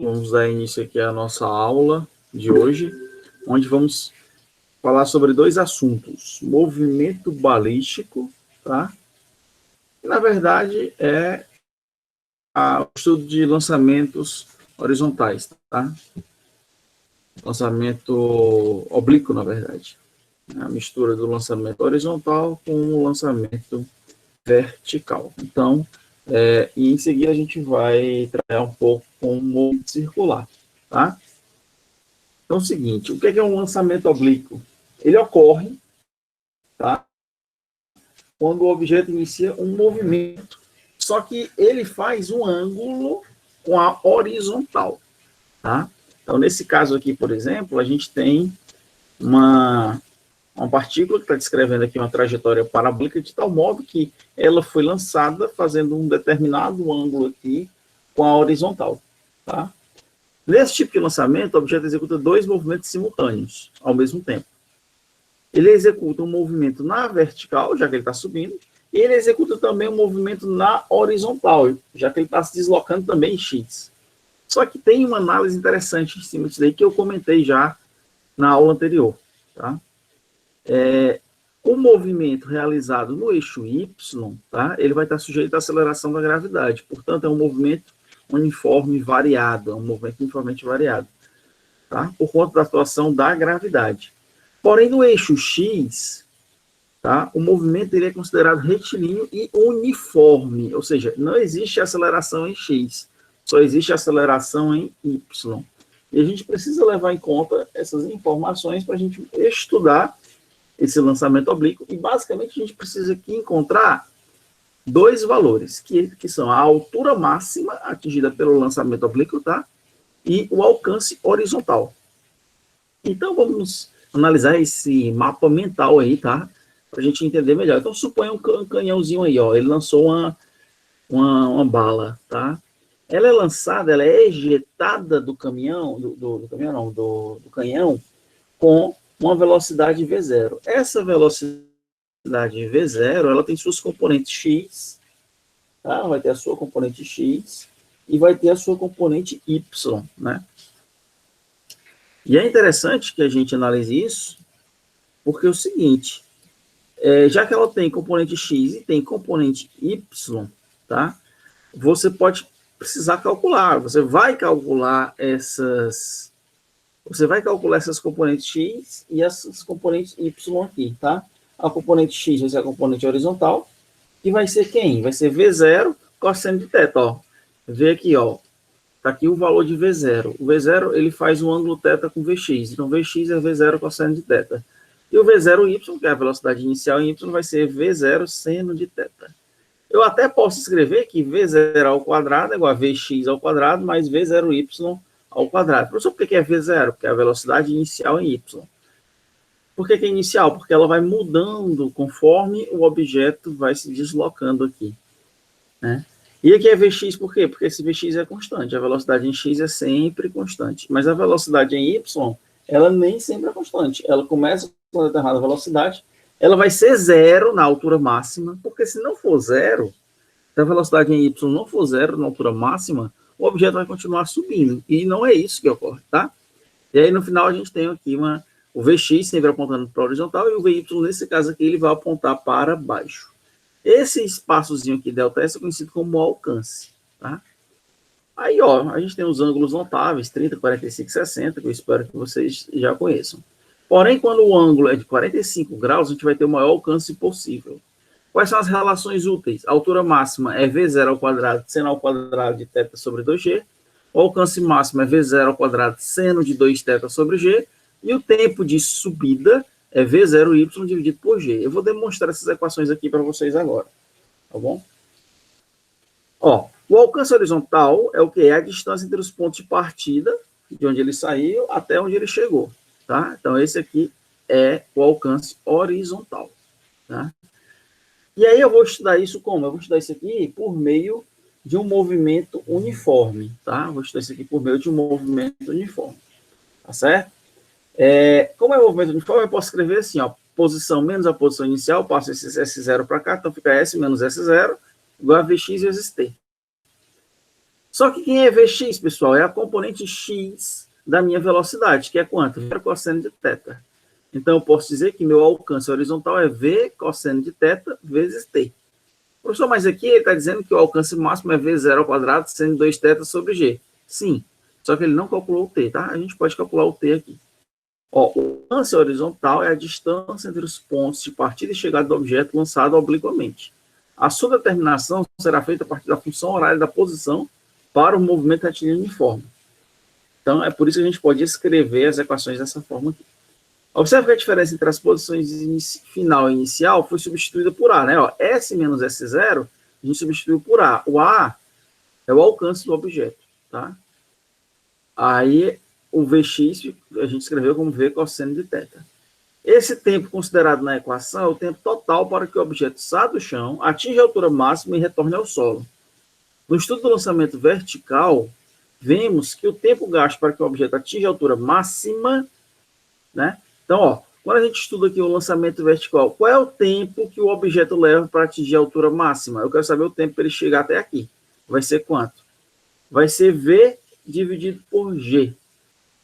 Vamos dar início aqui à nossa aula de hoje, onde vamos falar sobre dois assuntos: movimento balístico, tá? Que, na verdade, é o estudo de lançamentos horizontais, tá? Lançamento oblíquo, na verdade. A mistura do lançamento horizontal com o lançamento vertical. Então, e em seguida a gente vai trabalhar um pouco com o movimento circular, tá? Então é o seguinte, o que é um lançamento oblíquo? Ele ocorre, tá, quando o objeto inicia um movimento, só que ele faz um ângulo com a horizontal, tá? Então, nesse caso aqui, por exemplo, a gente tem uma partícula que está descrevendo aqui uma trajetória parabólica de tal modo que ela foi lançada fazendo um determinado ângulo aqui com a horizontal, tá? Nesse tipo de lançamento, o objeto executa dois movimentos simultâneos ao mesmo tempo. Ele executa um movimento na vertical, já que ele está subindo, e ele executa também um movimento na horizontal, já que ele está se deslocando também em X. Só que tem uma análise interessante em cima disso daí que eu comentei já na aula anterior, tá? O movimento realizado no eixo Y, tá? Ele vai estar sujeito à aceleração da gravidade, portanto, é um movimento uniforme variado, é um movimento uniformemente variado, tá? Por conta da atuação da gravidade. Porém, no eixo X, tá? O movimento ele é considerado retilíneo e uniforme, ou seja, não existe aceleração em X, só existe aceleração em Y. E a gente precisa levar em conta essas informações para a gente estudar esse lançamento oblíquo, e basicamente a gente precisa aqui encontrar dois valores, que são a altura máxima atingida pelo lançamento oblíquo, tá? E o alcance horizontal. Então, vamos analisar esse mapa mental aí, tá? Para a gente entender melhor. Então, suponha um canhãozinho aí, ó. Ele lançou uma bala, tá? Ela é lançada, ela é ejetada do caminhão, do canhão, com uma velocidade V0. Essa velocidade V0, ela tem suas componentes X, tá? Vai ter a sua componente X e vai ter a sua componente Y, né? E é interessante que a gente analise isso, porque é o seguinte, já que ela tem componente X e tem componente Y, tá? Você pode precisar calcular, você vai calcular essas componentes X e essas componentes Y aqui, tá? A componente X vai ser a componente horizontal, que vai ser quem? Vai ser V0 cosseno de θ, ó. Vê aqui, ó. Tá aqui o valor de V0. O V0, ele faz um ângulo θ com Vx. Então, Vx é V0 cosseno de θ. E o V0y, que é a velocidade inicial em Y, vai ser V0 seno de θ. Eu até posso escrever que V0 ao quadrado é igual a Vx ao quadrado mais V0y ao quadrado. Professor, por que é V0? Porque é a velocidade inicial em Y. Por que é inicial? Porque ela vai mudando conforme o objeto vai se deslocando aqui, né? E aqui é Vx por quê? Porque esse Vx é constante, a velocidade em x é sempre constante, mas a velocidade em y, ela nem sempre é constante. Ela começa com uma determinada velocidade, ela vai ser zero na altura máxima, porque se não for zero, se a velocidade em y não for zero na altura máxima, o objeto vai continuar subindo, e não é isso que ocorre, tá? E aí, no final, a gente tem aqui o Vx sempre apontando para a horizontal, e o Vy, nesse caso aqui, ele vai apontar para baixo. Esse espaçozinho aqui, ΔS, é conhecido como alcance, tá? Aí, ó, a gente tem os ângulos notáveis, 30, 45, 60, que eu espero que vocês já conheçam. Porém, quando o ângulo é de 45 graus, a gente vai ter o maior alcance possível. Quais são as relações úteis? A altura máxima é V0 ao quadrado, seno ao quadrado de θ sobre 2g. O alcance máximo é V0 ao quadrado, seno de 2θ sobre g. E o tempo de subida é V0y dividido por g. Eu vou demonstrar essas equações aqui para vocês agora, tá bom? Ó, o alcance horizontal é o que? É a distância entre os pontos de partida, de onde ele saiu até onde ele chegou, tá? Então, esse aqui é o alcance horizontal, tá? E aí eu vou estudar isso como? Eu vou estudar isso aqui por meio de um movimento uniforme, tá? Vou estudar isso aqui por meio de um movimento uniforme, tá certo? Como é movimento uniforme, eu posso escrever assim, ó, posição menos a posição inicial, passo esse S0 para cá, então fica S menos S0, igual a Vx vezes T. Só que quem é Vx, pessoal, é a componente x da minha velocidade, que é quanto? V cosseno de θ. Então, eu posso dizer que meu alcance horizontal é V cosseno de θ vezes t. Professor, mas aqui ele está dizendo que o alcance máximo é V0 ao quadrado, seno de 2θ sobre G. Sim, só que ele não calculou o t, tá? A gente pode calcular o t aqui. Ó, o alcance horizontal é a distância entre os pontos de partida e chegada do objeto lançado obliquamente. A sua determinação será feita a partir da função horária da posição para o movimento retilíneo uniforme. Então, é por isso que a gente pode escrever as equações dessa forma aqui. Observe que a diferença entre as posições final e inicial foi substituída por A, né? Ó, S menos S0, a gente substituiu por A. O A é o alcance do objeto, tá? Aí, o Vx, a gente escreveu como V cosseno de θ. Esse tempo considerado na equação é o tempo total para que o objeto saia do chão, atinja a altura máxima e retorne ao solo. No estudo do lançamento vertical, vemos que o tempo gasto para que o objeto atinja a altura máxima, né? Então, ó, quando a gente estuda aqui o lançamento vertical, qual é o tempo que o objeto leva para atingir a altura máxima? Eu quero saber o tempo para ele chegar até aqui. Vai ser quanto? Vai ser V dividido por G.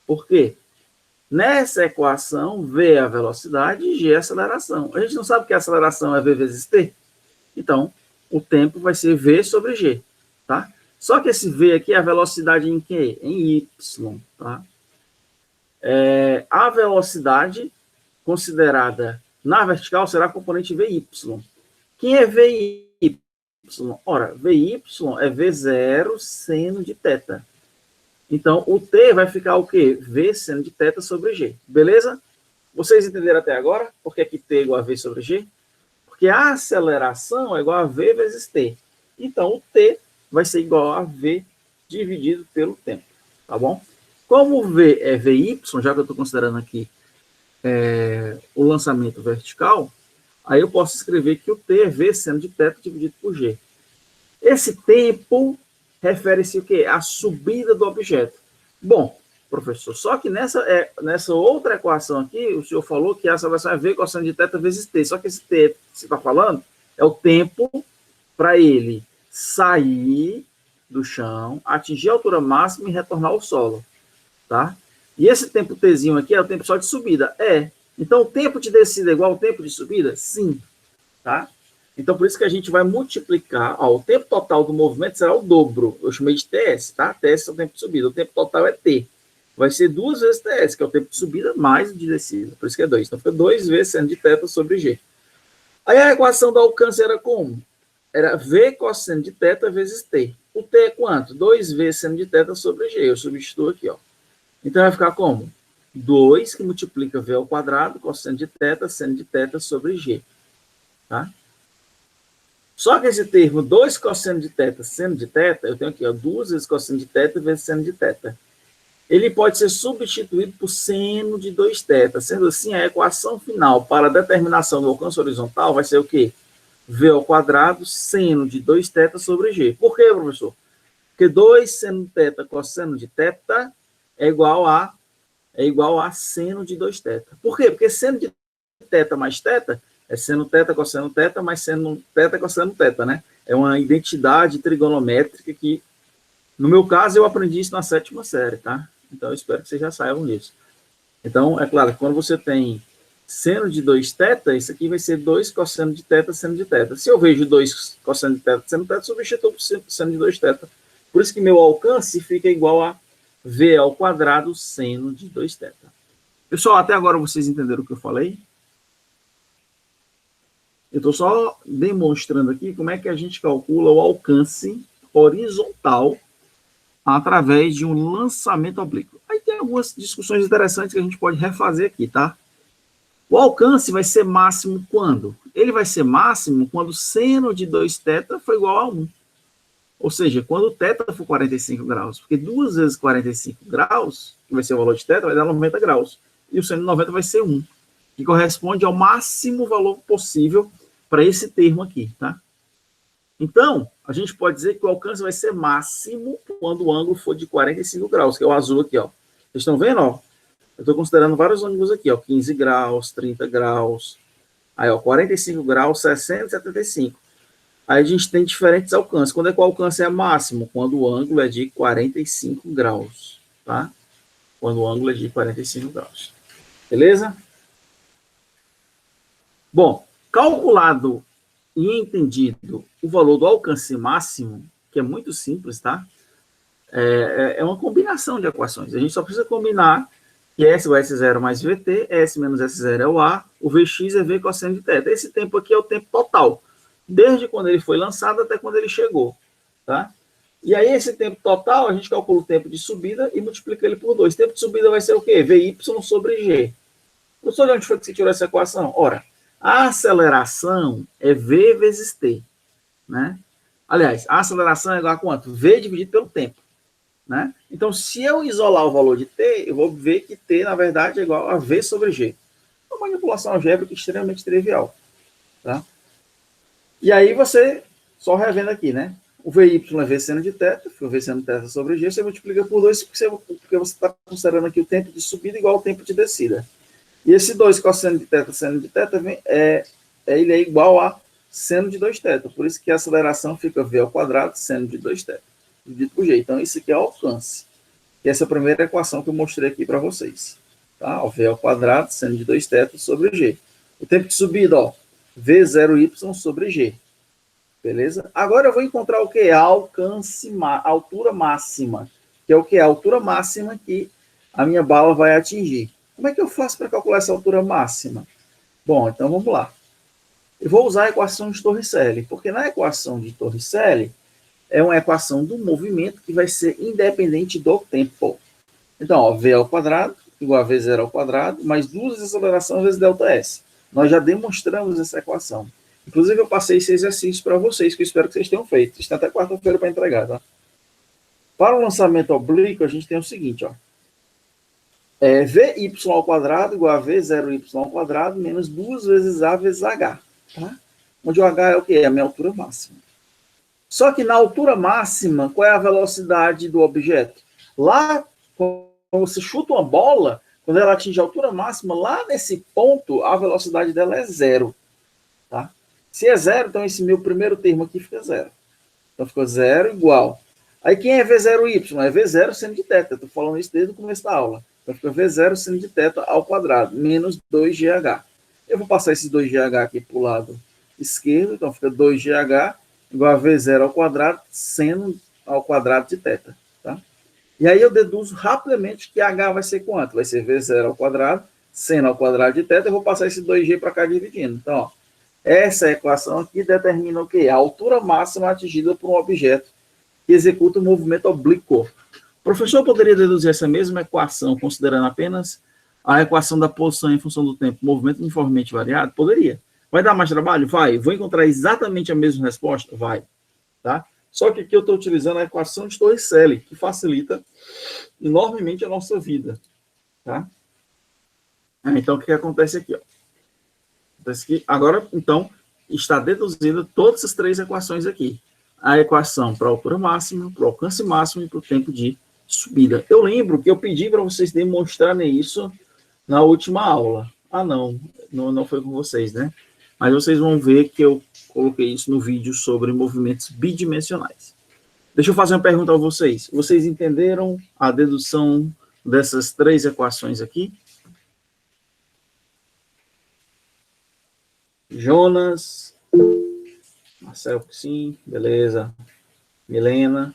Por quê? Nessa equação, V é a velocidade e G é a aceleração. A gente não sabe que a aceleração é V vezes T? Então, o tempo vai ser V sobre G, tá? Só que esse V aqui é a velocidade em quê? Em Y, tá? A velocidade considerada na vertical será a componente VY. Quem é VY? Ora, VY é V0 seno de θ. Então, o T vai ficar o quê? V seno de θ sobre G. Beleza? Vocês entenderam até agora por que T é igual a V sobre G? Porque a aceleração é igual a V vezes T. Então, o T vai ser igual a V dividido pelo tempo. Tá bom? Como V é VY, já que eu estou considerando aqui o lançamento vertical, aí eu posso escrever que o T é V seno de θ dividido por G. Esse tempo refere-se o quê? A subida do objeto. Bom, professor, só que nessa outra equação aqui, o senhor falou que a aceleração é V cosseno de θ vezes T. Só que esse T que você está falando é o tempo para ele sair do chão, atingir a altura máxima e retornar ao solo. Tá? E esse tempo Tzinho aqui é o tempo só de subida. Então, o tempo de descida é igual ao tempo de subida? Sim. Tá? Então, por isso que a gente vai multiplicar. Ó, o tempo total do movimento será o dobro. Eu chamei de TS, tá? TS é o tempo de subida. O tempo total é T. Vai ser 2 vezes TS, que é o tempo de subida mais o de descida. Por isso que é 2. Então, fica 2 vezes seno de θ sobre G. Aí a equação do alcance era como? Era V cosseno de θ vezes T. O T é quanto? 2 vezes seno de θ sobre G. Eu substituo aqui, ó. Então, vai ficar como? 2 que multiplica V ao quadrado, cosseno de θ, seno de θ sobre G. Tá? Só que esse termo 2 cosseno de θ, seno de θ, eu tenho aqui, ó, 2 vezes cosseno de θ vezes seno de θ. Ele pode ser substituído por seno de 2θ. Sendo assim, a equação final para a determinação do alcance horizontal vai ser o quê? V ao quadrado, seno de 2θ sobre G. Por quê, professor? Porque 2 seno de θ cosseno de θ é igual a seno de 2θ. Por quê? Porque seno de θ mais θ é seno θ cosseno θ mais seno θ cosseno θ, né? É uma identidade trigonométrica que, no meu caso, eu aprendi isso na 7ª série, tá? Então, eu espero que vocês já saibam disso. Então, é claro que quando você tem seno de 2θ, isso aqui vai ser 2 cosseno de θ, seno de θ. Se eu vejo 2 cosseno de θ, seno de θ, substituo por seno de 2θ. Por isso que meu alcance fica igual a V ao quadrado seno de 2θ. Pessoal, até agora vocês entenderam o que eu falei? Eu estou só demonstrando aqui como é que a gente calcula o alcance horizontal através de um lançamento oblíquo. Aí tem algumas discussões interessantes que a gente pode refazer aqui, tá? O alcance vai ser máximo quando? Ele vai ser máximo quando seno de 2θ for igual a 1. Ou seja, quando o θ for 45 graus. Porque 2 vezes 45 graus, que vai ser o valor de θ, vai dar 90 graus. E o seno de 90 vai ser 1, que corresponde ao máximo valor possível para esse termo aqui, tá? Então, a gente pode dizer que o alcance vai ser máximo quando o ângulo for de 45 graus, que é o azul aqui, ó. Vocês estão vendo, ó? Eu estou considerando vários ângulos aqui, ó. 15 graus, 30 graus, aí, ó, 45 graus, 60 e 75. Aí a gente tem diferentes alcances. Quando é que o alcance é máximo? Quando o ângulo é de 45 graus, tá? Quando o ângulo é de 45 graus. Beleza? Bom, calculado e entendido o valor do alcance máximo, que é muito simples, tá? É uma combinação de equações. A gente só precisa combinar que S vai S0 mais VT, S menos S0 é o A, o Vx é V cosseno de θ. Esse tempo aqui é o tempo total, desde quando ele foi lançado até quando ele chegou, tá? E aí esse tempo total, a gente calcula o tempo de subida e multiplica ele por 2. O tempo de subida vai ser o quê? Vy sobre G. Professor, de onde foi que você tirou essa equação? Ora, a aceleração é V vezes T, né? Aliás, a aceleração é igual a quanto? V dividido pelo tempo, né? Então, se eu isolar o valor de T, eu vou ver que T, na verdade, é igual a V sobre G. Uma manipulação algébrica extremamente trivial, tá? E aí você, só revendo aqui, né? O Vy é V seno de θ, foi V seno de θ sobre G, você multiplica por 2, porque você está considerando aqui o tempo de subida igual ao tempo de descida. E esse 2 cosseno de θ, seno de θ, ele é igual a seno de 2θ. Por isso que a aceleração fica V ao quadrado, seno de 2θ, dividido por G. Então, isso aqui é o alcance. E essa é a primeira equação que eu mostrei aqui para vocês. Tá? O V ao quadrado, seno de 2θ sobre G. O tempo de subida, ó, V0y sobre G. Beleza? Agora eu vou encontrar o que? A altura máxima. Que é o que? A altura máxima que a minha bala vai atingir. Como é que eu faço para calcular essa altura máxima? Bom, então vamos lá. Eu vou usar a equação de Torricelli, porque na equação de Torricelli é uma equação do movimento que vai ser independente do tempo. Então, ó, V ao quadrado igual a V0 ao quadrado, mais duas acelerações vezes ΔS. Nós já demonstramos essa equação. Inclusive, eu passei esse exercício para vocês, que eu espero que vocês tenham feito. Vocês têm até quarta-feira para entregar, tá? Para o lançamento oblíquo, a gente tem o seguinte, ó. Vy ao quadrado igual a V0y ao quadrado menos 2 vezes A vezes H. Tá? Onde o H é o quê? É a minha altura máxima. Só que na altura máxima, qual é a velocidade do objeto? Lá, quando você chuta uma bola, quando ela atinge a altura máxima, lá nesse ponto, a velocidade dela é zero. Tá? Se é zero, então esse meu primeiro termo aqui fica zero. Então fica zero igual. Aí quem é V0y? É V0 seno de θ. Estou falando isso desde o começo da aula. Então fica V0 seno de θ ao quadrado, menos 2GH. Eu vou passar esse 2GH aqui para o lado esquerdo, então fica 2GH igual a V0 ao quadrado, seno ao quadrado de θ. Tá? E aí eu deduzo rapidamente que H vai ser quanto? Vai ser V0 ao quadrado, seno ao quadrado de θ. Eu vou passar esse 2G para cá dividindo. Então, ó, essa equação aqui determina o quê? A altura máxima atingida por um objeto que executa o movimento oblíquo. O professor poderia deduzir essa mesma equação considerando apenas a equação da posição em função do tempo, movimento uniformemente variado? Poderia. Vai dar mais trabalho? Vai. Vou encontrar exatamente a mesma resposta? Vai. Tá? Só que aqui eu estou utilizando a equação de Torricelli, que facilita enormemente a nossa vida. Tá? Então, o que acontece aqui? Ó? Acontece aqui. Agora, então, está deduzida todas as três equações aqui. A equação para a altura máxima, para o alcance máximo e para o tempo de subida. Eu lembro que eu pedi para vocês demonstrarem isso na última aula. Ah, não foi com vocês, né? Mas vocês vão ver que eu coloquei isso no vídeo sobre movimentos bidimensionais. Deixa eu fazer uma pergunta a vocês. Vocês entenderam a dedução dessas três equações aqui? Jonas, Marcelo, sim, beleza. Milena.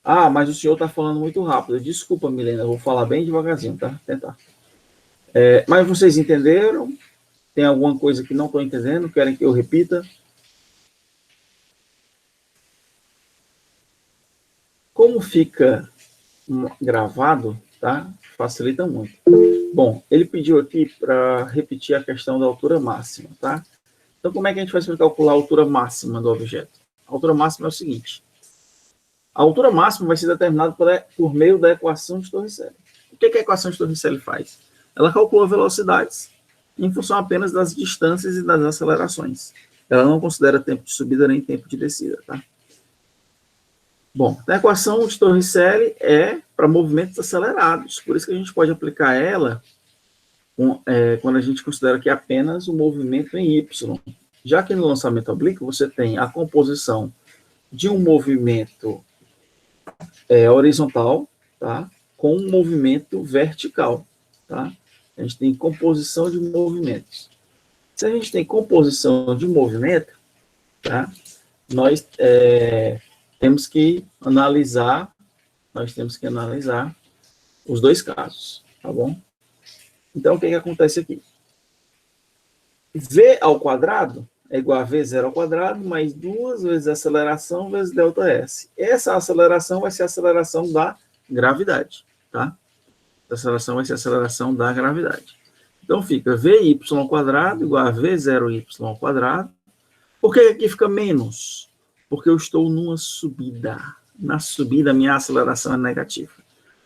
Ah, mas o senhor está falando muito rápido. Desculpa, Milena, eu vou falar bem devagarzinho, tá? Tentar. Mas vocês entenderam? Tem alguma coisa que não estou entendendo? Querem que eu repita? Como fica gravado, tá? Facilita muito. Bom, ele pediu aqui para repetir a questão da altura máxima, tá? Então, como é que a gente faz para calcular a altura máxima do objeto? A altura máxima é o seguinte. A altura máxima vai ser determinada por meio da equação de Torricelli. O que a equação de Torricelli faz? Ela calcula velocidades em função apenas das distâncias e das acelerações. Ela não considera tempo de subida nem tempo de descida, tá? Bom, a equação de Torricelli é para movimentos acelerados, por isso que a gente pode aplicar ela quando a gente considera que é apenas o movimento em Y. Já que no lançamento oblíquo você tem a composição de um movimento horizontal, tá? Com um movimento vertical, tá? A gente tem composição de movimentos. Se a gente tem composição de movimento, tá? Nós temos que analisar os dois casos, tá bom? Então, o que acontece aqui? V ao quadrado é igual a V0 ao quadrado mais 2 vezes a aceleração vezes ΔS. Essa aceleração vai ser a aceleração da gravidade, tá? A aceleração vai ser a aceleração da gravidade. Então, fica VY ao quadrado igual a V0Y ao quadrado. Por que aqui fica menos? Porque eu estou numa subida. Na subida, a minha aceleração é negativa.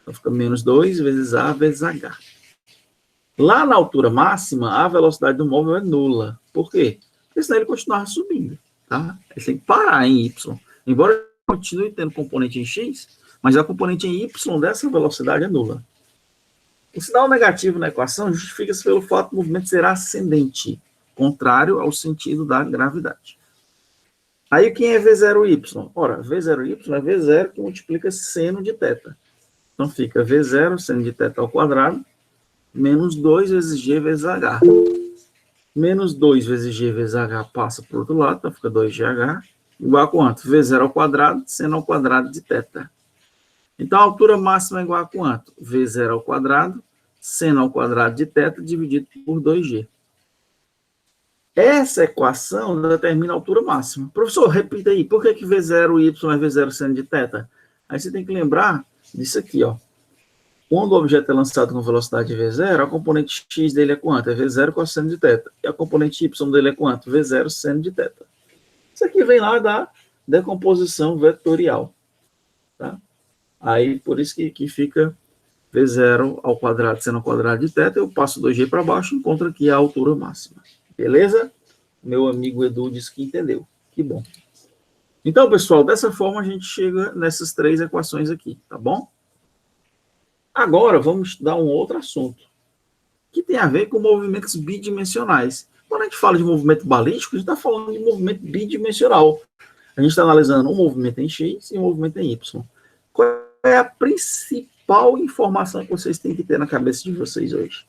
Então, fica menos 2 vezes A vezes H. Lá na altura máxima, a velocidade do móvel é nula. Por quê? Porque senão ele continuava subindo. Tá? Ele tem que parar em Y. Embora continue tendo componente em X, mas a componente em Y dessa velocidade é nula. O sinal negativo na equação justifica-se pelo fato do movimento ser ascendente, contrário ao sentido da gravidade. Aí, quem é V0y? Ora, V0y é V0 que multiplica seno de θ. Então, fica V0, seno de θ ao quadrado, menos 2 vezes G vezes H. Menos 2 vezes G vezes H passa para o outro lado, então fica 2GH, igual a quanto? V0 ao quadrado, seno ao quadrado de θ. Então, a altura máxima é igual a quanto? V0 ao quadrado, seno ao quadrado de θ, dividido por 2G. Essa equação determina a altura máxima. Professor, repita aí, por que V0y é V0 seno de θ? Aí você tem que lembrar disso aqui, ó. Quando o objeto é lançado com velocidade V0, a componente x dele é quanto? É V0 cosseno de θ. E a componente y dele é quanto? V0 seno de θ. Isso aqui vem lá da decomposição vetorial. Tá? Aí, por isso que fica V0 ao quadrado seno ao quadrado de θ. Eu passo 2G para baixo e encontro aqui a altura máxima. Beleza? Meu amigo Edu disse que entendeu. Que bom. Então, pessoal, dessa forma a gente chega nessas três equações aqui, tá bom? Agora, vamos estudar um outro assunto, que tem a ver com movimentos bidimensionais. Quando a gente fala de movimento balístico, a gente está falando de movimento bidimensional. A gente está analisando um movimento em X e um movimento em Y. Qual é a principal informação que vocês têm que ter na cabeça de vocês hoje?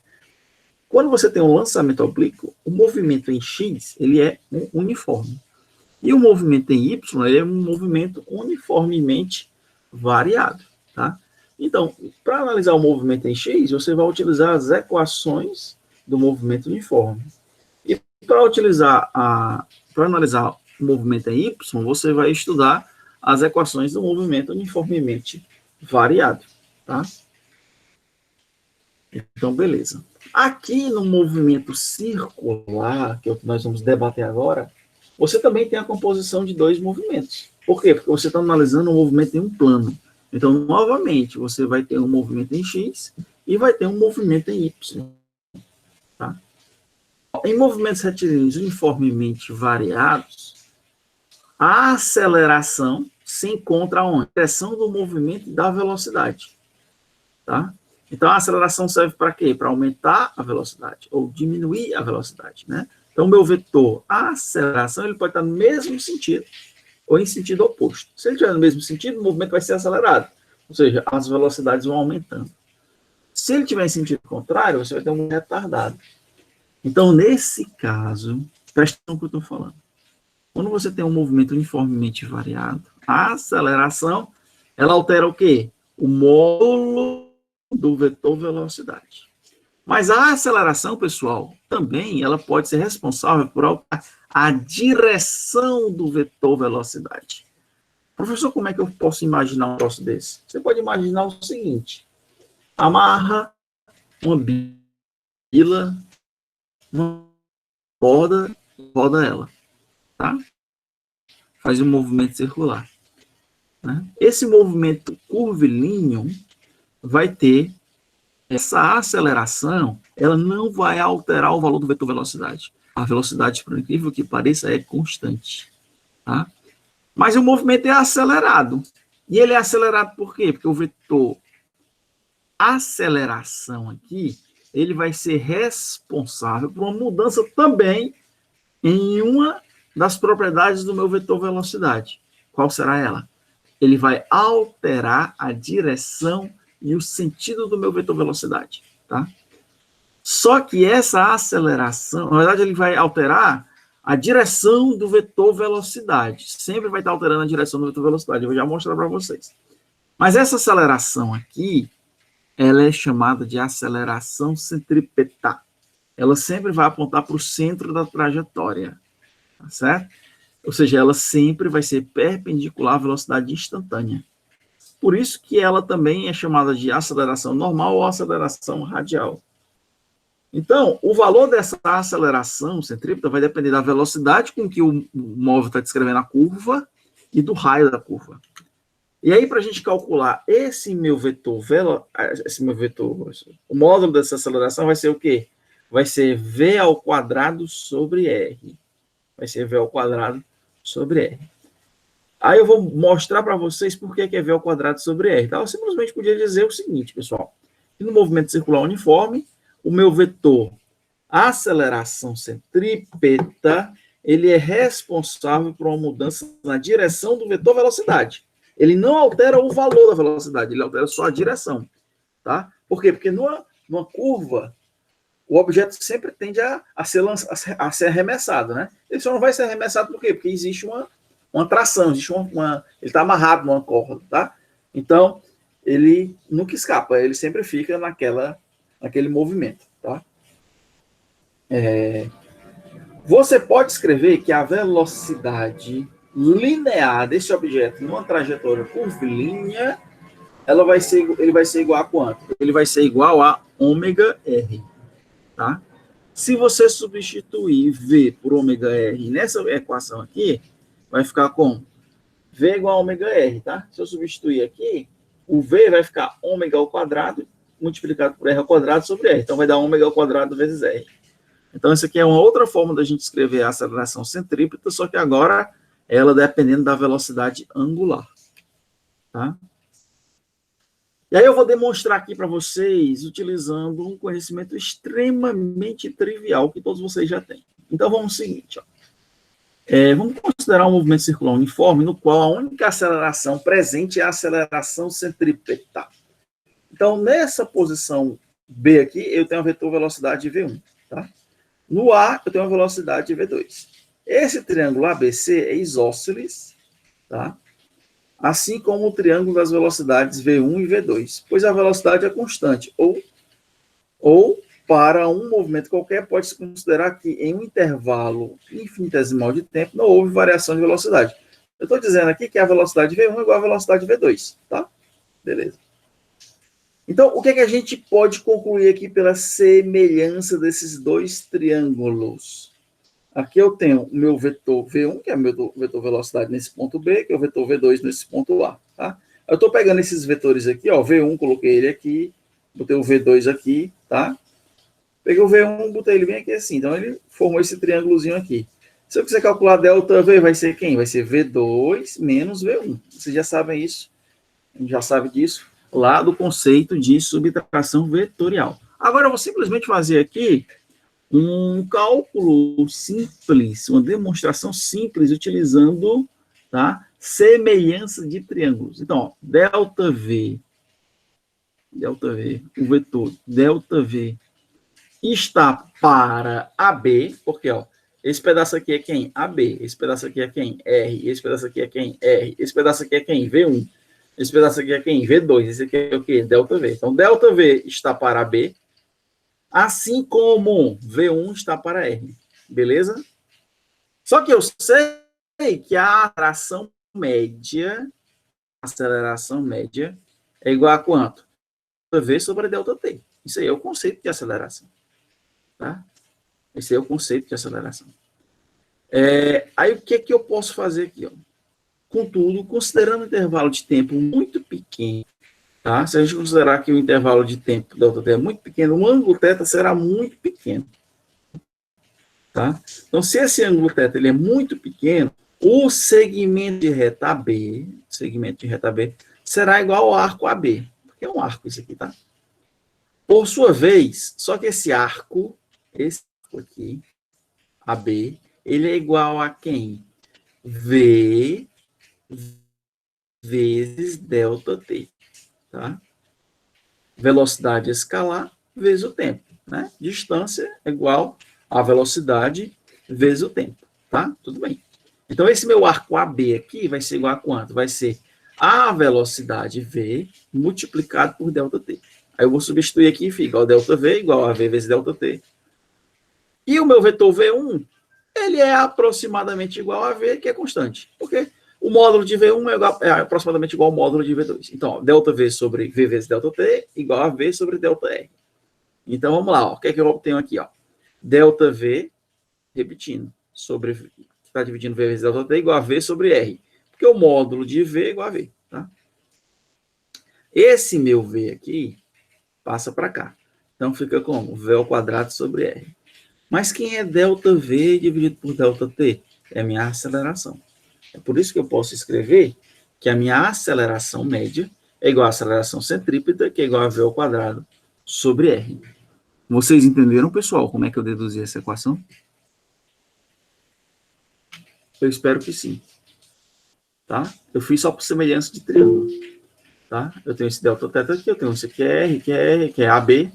Quando você tem um lançamento oblíquo, o movimento em X ele é uniforme. E o movimento em Y ele é um movimento uniformemente variado. Tá? Então, para analisar o movimento em X, você vai utilizar as equações do movimento uniforme. E para analisar o movimento em Y, você vai estudar as equações do movimento uniformemente variado. Tá? Então, beleza. Aqui no movimento circular, que é o que nós vamos debater agora, você também tem a composição de dois movimentos. Por quê? Porque você está analisando um movimento em um plano. Então, novamente, você vai ter um movimento em X e vai ter um movimento em Y. Tá? Em movimentos retilíneos uniformemente variados, a aceleração se encontra onde? A direção do movimento e da velocidade. Tá? Então, a aceleração serve para quê? Para aumentar a velocidade ou diminuir a velocidade. Né? Então, o meu vetor, a aceleração, ele pode estar no mesmo sentido ou em sentido oposto. Se ele estiver no mesmo sentido, o movimento vai ser acelerado. Ou seja, as velocidades vão aumentando. Se ele estiver em sentido contrário, você vai ter um retardado. Então, nesse caso, presta atenção no que eu estou falando. Quando você tem um movimento uniformemente variado, a aceleração, ela altera o quê? O módulo do vetor velocidade. Mas a aceleração, pessoal, também ela pode ser responsável por alterar a direção do vetor velocidade. Professor, como é que eu posso imaginar um troço desse? Você pode imaginar o seguinte: amarra uma bila, uma corda, roda ela, tá? Faz um movimento circular. Né? Esse movimento curvilíneo vai ter essa aceleração, ela não vai alterar o valor do vetor velocidade. A velocidade, por incrível que pareça, é constante. Tá? Mas o movimento é acelerado. E ele é acelerado por quê? Porque o vetor aceleração aqui, ele vai ser responsável por uma mudança também em uma das propriedades do meu vetor velocidade. Qual será ela? Ele vai alterar a direção e o sentido do meu vetor velocidade, tá? Só que essa aceleração, na verdade, ele vai alterar a direção do vetor velocidade. Sempre vai estar alterando a direção do vetor velocidade. Eu vou já mostrar para vocês. Mas essa aceleração aqui, ela é chamada de aceleração centrípeta. Ela sempre vai apontar para o centro da trajetória, tá certo? Ou seja, ela sempre vai ser perpendicular à velocidade instantânea. Por isso que ela também é chamada de aceleração normal ou aceleração radial. Então, o valor dessa aceleração centrípeta vai depender da velocidade com que o móvel está descrevendo a curva e do raio da curva. E aí, para a gente calcular esse meu vetor, o módulo dessa aceleração vai ser o quê? Vai ser V ao quadrado sobre R. Vai ser V ao quadrado sobre R. Aí eu vou mostrar para vocês por que é V ao quadrado sobre R. Tá? Eu simplesmente podia dizer o seguinte, pessoal. Que no movimento circular uniforme, o meu vetor aceleração centrípeta, ele é responsável por uma mudança na direção do vetor velocidade. Ele não altera o valor da velocidade, ele altera só a direção. Tá? Por quê? Porque numa curva, o objeto sempre tende a ser arremessado. Né? Ele só não vai ser arremessado por quê? Porque existe uma tração, existe ele está amarrado numa corda. Tá? Então, ele nunca escapa, ele sempre fica naquele movimento. Tá? Você pode escrever que a velocidade linear desse objeto numa trajetória curvilínea, ele vai ser igual a quanto? Ele vai ser igual a ômega R. Tá? Se você substituir V por ômega R nessa equação aqui, vai ficar como? V igual a ômega R. Tá? Se eu substituir aqui, o V vai ficar ômega ao quadrado multiplicado por R ao quadrado sobre R. Então, vai dar ômega ao quadrado vezes R. Então, essa aqui é uma outra forma da gente escrever a aceleração centrípeta, só que agora ela dependendo da velocidade angular. Tá? E aí eu vou demonstrar aqui para vocês, utilizando um conhecimento extremamente trivial que todos vocês já têm. Então, vamos ao seguinte. Ó. Vamos considerar um movimento circular uniforme, no qual a única aceleração presente é a aceleração centrípeta. Então, nessa posição B aqui, eu tenho a vetor velocidade V1. Tá? No A, eu tenho a velocidade V2. Esse triângulo ABC é isósceles, tá? Assim como o triângulo das velocidades V1 e V2, pois a velocidade é constante, ou para um movimento qualquer, pode-se considerar que em um intervalo infinitesimal de tempo não houve variação de velocidade. Eu estou dizendo aqui que a velocidade V1 é igual à velocidade V2, tá? Beleza. Então, o que é que a gente pode concluir aqui pela semelhança desses dois triângulos? Aqui eu tenho o meu vetor V1, que é o meu vetor velocidade nesse ponto B, que é o vetor V2 nesse ponto A. Tá? Eu estou pegando esses vetores aqui, ó, V1, coloquei ele aqui, botei o V2 aqui, tá? Peguei o V1, botei ele bem aqui assim, então ele formou esse triângulozinho aqui. Se eu quiser calcular delta V, vai ser quem? Vai ser V2 menos V1. Vocês já sabem isso, a gente já sabe disso, lá do conceito de subtração vetorial. Agora eu vou simplesmente fazer aqui um cálculo simples, uma demonstração simples, utilizando, tá, semelhança de triângulos. Então, ó, delta V, o vetor delta V está para AB, porque ó, esse pedaço aqui é quem? AB, esse pedaço aqui é quem? R, esse pedaço aqui é quem? R, esse pedaço aqui é quem? V1, esse pedaço aqui é quem? V2, esse aqui é o quê? Delta V. Então, delta V está para AB, assim como V1 está para R, beleza? Só que eu sei que a aceleração média é igual a quanto? Delta V sobre delta T. Isso aí é o conceito de aceleração. Tá? Esse é o conceito de aceleração. Aí o que é que eu posso fazer aqui? Ó? Contudo, considerando um intervalo de tempo muito pequeno, tá? Se a gente considerar que o intervalo de tempo delta T é muito pequeno, o ângulo θ será muito pequeno. Tá? Então, se esse ângulo θ ele é muito pequeno, o segmento de reta B será igual ao arco AB. Porque é um arco isso aqui, tá? Por sua vez, só que esse arco aqui, AB, ele é igual a quem? V vezes ΔT, tá? Velocidade escalar vezes o tempo, né? Distância é igual a velocidade vezes o tempo, tá? Tudo bem. Então, esse meu arco AB aqui vai ser igual a quanto? Vai ser a velocidade V multiplicado por ΔT. Aí eu vou substituir aqui e fica o ΔV igual a V vezes ΔT. E o meu vetor V1, ele é aproximadamente igual a V, que é constante. Porque o módulo de V1 é aproximadamente igual ao módulo de V2. Então, ΔV sobre V vezes ΔT igual a V sobre ΔR. Então, vamos lá. Ó. O que é que eu obtenho aqui? Ó? ΔV, repetindo, sobre está dividindo V vezes ΔT igual a V sobre R. Porque o módulo de V é igual a V. Tá? Esse meu V aqui passa para cá. Então, fica como? V ao quadrado sobre R. Mas quem é ΔV dividido por ΔT? É a minha aceleração. É por isso que eu posso escrever que a minha aceleração média é igual à aceleração centrípeta, que é igual a V ao quadrado sobre R. Vocês entenderam, pessoal, como é que eu deduzi essa equação? Eu espero que sim. Tá? Eu fiz só por semelhança de triângulo. Tá? Eu tenho esse ΔT aqui, eu tenho esse aqui é R, que é R, que é AB.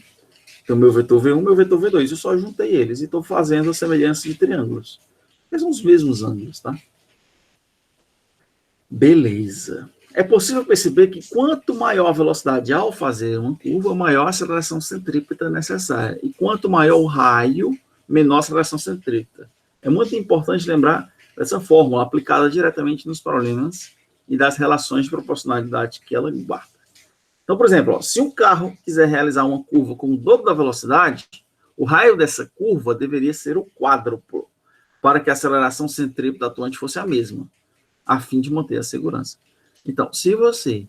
Então, meu vetor V1, meu vetor V2. Eu só juntei eles e estou fazendo a semelhança de triângulos. Eles são os mesmos ângulos, tá? Beleza. É possível perceber que quanto maior a velocidade ao fazer uma curva, maior a aceleração centrípeta necessária. E quanto maior o raio, menor a aceleração centrípeta. É muito importante lembrar dessa fórmula aplicada diretamente nos problemas e das relações de proporcionalidade que ela guarda. Então, por exemplo, ó, se um carro quiser realizar uma curva com o dobro da velocidade, o raio dessa curva deveria ser o quádruplo, para que a aceleração centrípeta atuante fosse a mesma, a fim de manter a segurança. Então, se você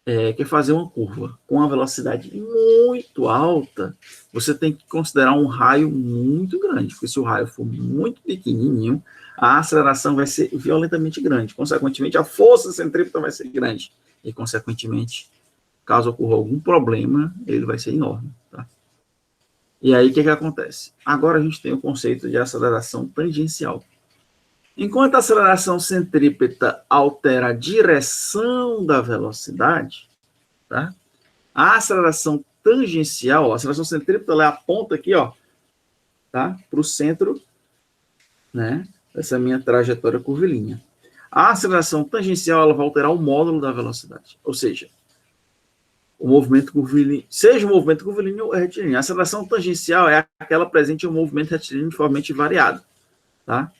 quer fazer uma curva com uma velocidade muito alta, você tem que considerar um raio muito grande, porque se o raio for muito pequenininho, a aceleração vai ser violentamente grande. Consequentemente, a força centrípeta vai ser grande. E, consequentemente, caso ocorra algum problema, ele vai ser enorme. Tá? E aí, o que acontece? Agora a gente tem o conceito de aceleração tangencial. Enquanto a aceleração centrípeta altera a direção da velocidade, tá? A aceleração tangencial, a aceleração centrípeta, ela aponta aqui, ó, tá? Para o centro, né? Dessa minha trajetória curvilínea. A aceleração tangencial, ela vai alterar o módulo da velocidade. Ou seja, o movimento curvilíneo, seja o movimento curvilíneo ou retilíneo. A aceleração tangencial é aquela presente em um movimento retilíneo uniformemente variado, tá?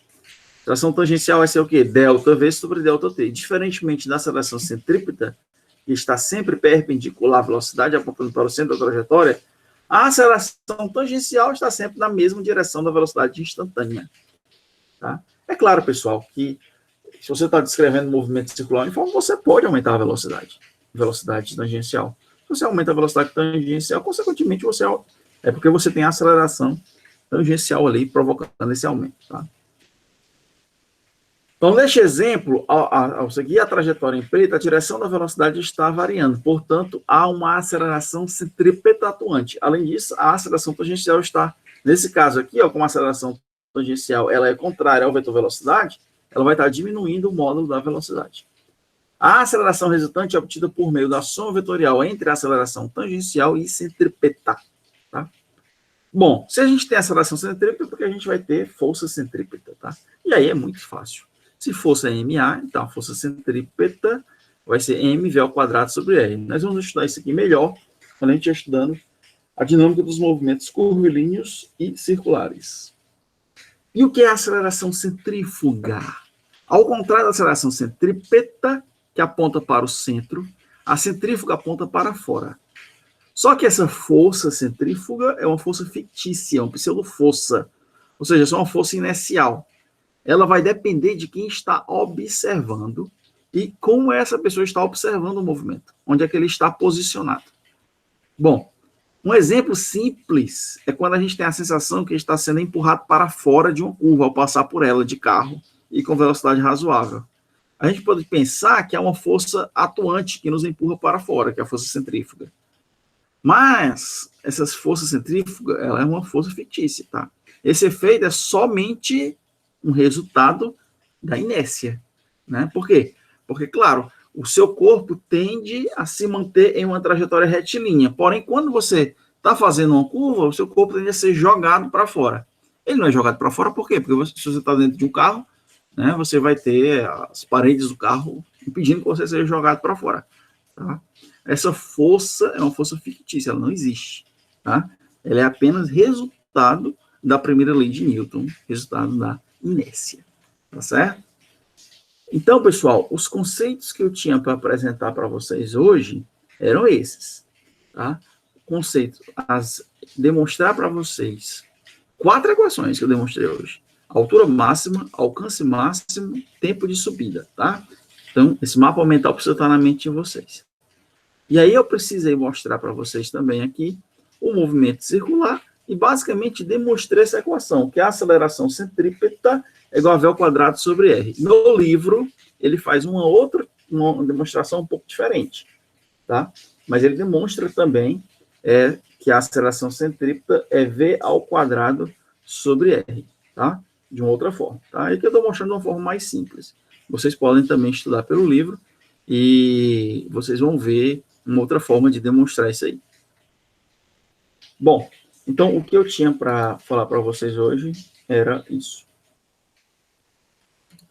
A aceleração tangencial vai ser o quê? ΔV sobre ΔT. Diferentemente da aceleração centrípeta, que está sempre perpendicular à velocidade, apontando para o centro da trajetória, a aceleração tangencial está sempre na mesma direção da velocidade instantânea. Tá? É claro, pessoal, que se você está descrevendo um movimento circular uniforme, você pode aumentar a velocidade tangencial. Se você aumenta a velocidade tangencial, consequentemente, é porque você tem a aceleração tangencial ali provocando esse aumento. Tá? Então, neste exemplo, ao seguir a trajetória em preto, a direção da velocidade está variando. Portanto, há uma aceleração centrípeta atuante. Além disso, a aceleração tangencial está, nesse caso aqui, ó, como a aceleração tangencial ela é contrária ao vetor velocidade, ela vai estar diminuindo o módulo da velocidade. A aceleração resultante é obtida por meio da soma vetorial entre a aceleração tangencial e centrípeta. Tá? Bom, se a gente tem aceleração centrípeta, porque a gente vai ter força centrípeta. Tá? E aí é muito fácil. Se força é MA, então a força centrípeta vai ser mv ao quadrado sobre R. Nós vamos estudar isso aqui melhor quando a gente estiver estudando a dinâmica dos movimentos curvilíneos e circulares. E o que é a aceleração centrífuga? Ao contrário da aceleração centrípeta, que aponta para o centro, a centrífuga aponta para fora. Só que essa força centrífuga é uma força fictícia, uma pseudo-força. Ou seja, é só uma força inercial. Ela vai depender de quem está observando e como essa pessoa está observando o movimento, onde é que ele está posicionado. Bom, um exemplo simples é quando a gente tem a sensação que está sendo empurrado para fora de uma curva ao passar por ela de carro e com velocidade razoável. A gente pode pensar que é uma força atuante que nos empurra para fora, que é a força centrífuga. Mas essa força centrífuga ela é uma força fictícia, tá? Esse efeito é somente um resultado da inércia, né? Por quê? Porque, claro, o seu corpo tende a se manter em uma trajetória retilínea, porém, quando você está fazendo uma curva, o seu corpo tende a ser jogado para fora. Ele não é jogado para fora por quê? Porque se você está dentro de um carro, né, você vai ter as paredes do carro impedindo que você seja jogado para fora. Tá? Essa força é uma força fictícia, ela não existe. Tá? Ela é apenas resultado da primeira lei de Newton, resultado da inércia. Tá certo? Então, pessoal, os conceitos que eu tinha para apresentar para vocês hoje eram esses. Tá? Conceito, demonstrar para vocês 4 equações que eu demonstrei hoje. Altura máxima, alcance máximo, tempo de subida, tá? Então, esse mapa mental precisa estar na mente de vocês. E aí eu precisei mostrar para vocês também aqui o movimento circular e basicamente demonstrei essa equação, que a aceleração centrípeta é igual a V ao quadrado sobre R. No livro, ele faz uma demonstração um pouco diferente, tá? Mas ele demonstra também que a aceleração centrípeta é V ao quadrado sobre R, tá? De uma outra forma, tá? Aqui eu estou mostrando de uma forma mais simples. Vocês podem também estudar pelo livro e vocês vão ver uma outra forma de demonstrar isso aí. Bom, então o que eu tinha para falar para vocês hoje era isso.